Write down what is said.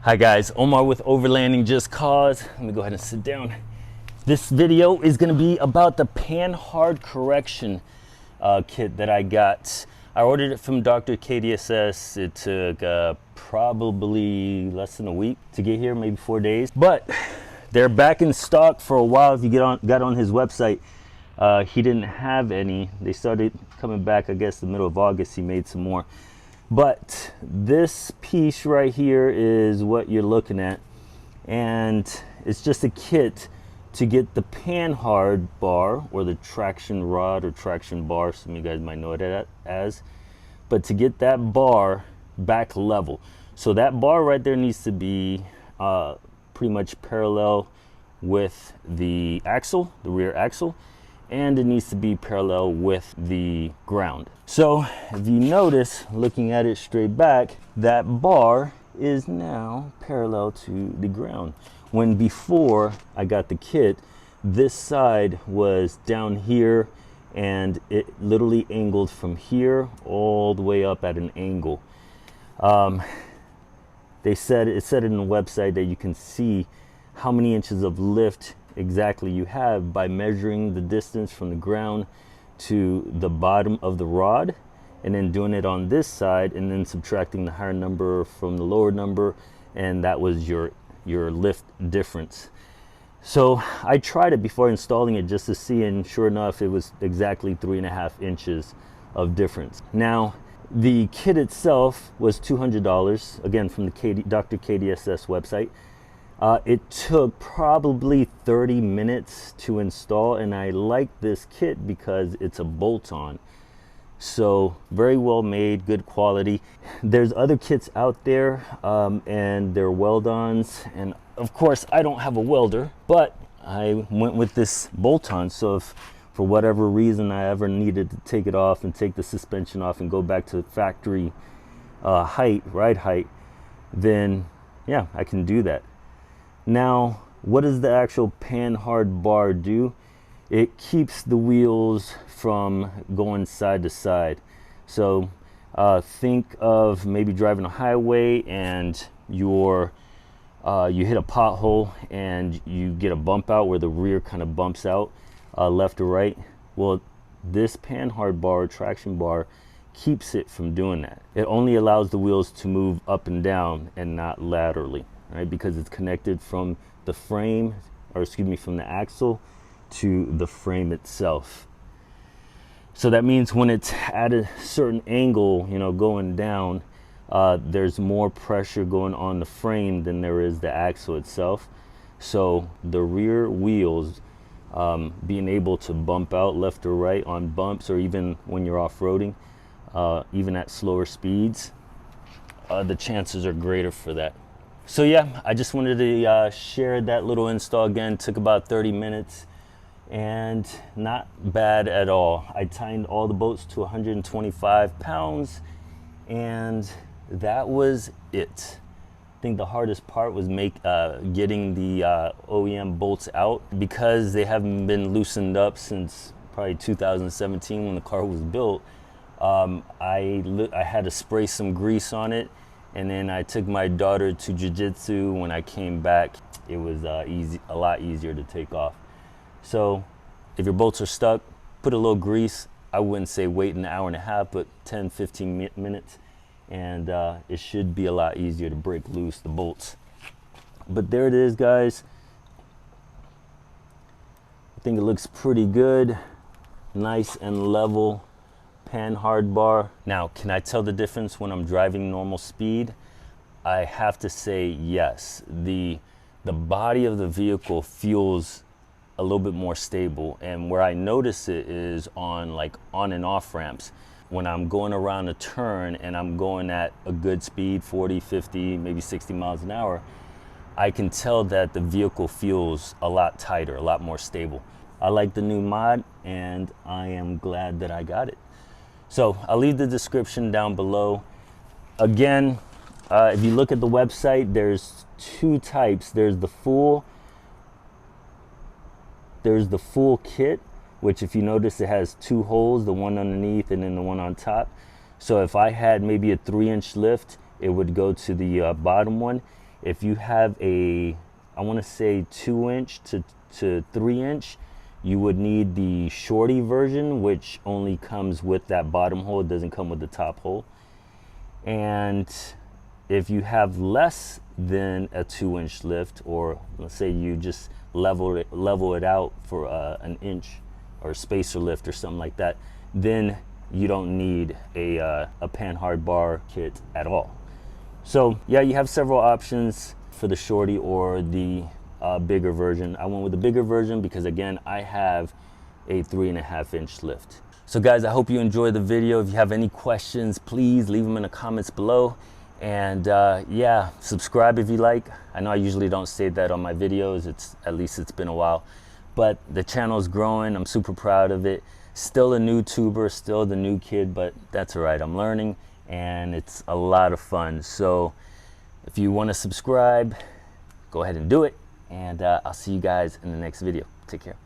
Hi guys, Omar with Overlanding Just Cause. Let me go ahead and sit down. This video is going to be about the Panhard correction kit that I got. I ordered it from Dr. KDSS. It took probably less than a week to get here, maybe 4 days. But they're back in stock for a while. If you got on his website, he didn't have any. They started coming back, I guess, the middle of August. He made some more. But this piece right here is what you're looking at, and it's just a kit to get the Panhard bar, or the traction rod or traction bar, some of you guys might know it as, but to get that bar back level. So that bar right there needs to be pretty much parallel with the axle, the rear axle, and it needs to be parallel with the ground. So if you notice, looking at it straight back, that bar is now parallel to the ground. When before I got the kit, this side was down here and it literally angled from here all the way up at an angle. It said in the website that you can see how many inches of lift exactly you have by measuring the distance from the ground to the bottom of the rod, and then doing it on this side and then subtracting the higher number from the lower number, and that was your lift difference. So I tried it before installing it just to see, and sure enough, it was exactly 3.5 inches of difference. Now the kit itself was $200, again from the Dr. KDSS website. It took probably 30 minutes to install, and I like this kit because it's a bolt-on. So very well made, good quality. There's other kits out there, and they're weld-ons, and of course I don't have a welder, but I went with this bolt-on. So if for whatever reason I ever needed to take it off and take the suspension off and go back to factory ride height, then yeah, I can do that. Now, what does the actual Panhard bar do? It keeps the wheels from going side to side. So think of maybe driving a highway and you hit a pothole and you get a bump out where the rear kind of bumps out left or right. Well, this Panhard bar, traction bar, keeps it from doing that. It only allows the wheels to move up and down and not laterally. Right, because it's connected from the frame, or excuse me, from the axle to the frame itself. So that means when it's at a certain angle, you know, going down, there's more pressure going on the frame than there is the axle itself. So the rear wheels being able to bump out left or right on bumps, or even when you're off-roading, even at slower speeds, the chances are greater for that. So yeah, I just wanted to share that little install again. Took about 30 minutes and not bad at all. I tightened all the bolts to 125 pounds and that was it. I think the hardest part was getting the OEM bolts out, because they haven't been loosened up since probably 2017 when the car was built. I had to spray some grease on it, and then I took my daughter to jiu-jitsu. When I came back, it was a lot easier to take off. So if your bolts are stuck, put a little grease. I wouldn't say wait an hour and a half, but 10-15 minutes, and it should be a lot easier to break loose the bolts. But there it is, guys. I think it looks pretty good. Nice and level Panhard bar. Now, can I tell the difference when I'm driving normal speed? I have to say yes. The body of the vehicle feels a little bit more stable, and where I notice it is on on and off ramps. When I'm going around a turn and I'm going at a good speed, 40, 50, maybe 60 miles an hour, I can tell that the vehicle feels a lot tighter, a lot more stable. I like the new mod, and I am glad that I got it. So I'll leave the description down below. Again, if you look at the website, there's two types. There's the full kit, which if you notice, it has two holes, the one underneath and then the one on top. So if I had maybe a 3-inch lift, it would go to the bottom one. If you have a, I want to say 2-inch to 3-inch, you would need the shorty version, which only comes with that bottom hole. It doesn't come with the top hole. And if you have less than a 2-inch lift, or let's say you just level it out for an inch or spacer lift or something like that, then you don't need a Panhard bar kit at all. So yeah, you have several options for the shorty or the bigger version. I went with the bigger version because, again, I have a 3.5-inch lift. So guys, I hope you enjoyed the video. If you have any questions, please leave them in the comments below. And yeah, subscribe if you like. I know I usually don't say that on my videos. At least it's been a while, but the channel is growing. I'm super proud of it. Still a new tuber, still the new kid, but that's all right. I'm learning and it's a lot of fun. So if you want to subscribe, go ahead and do it. And I'll see you guys in the next video. Take care.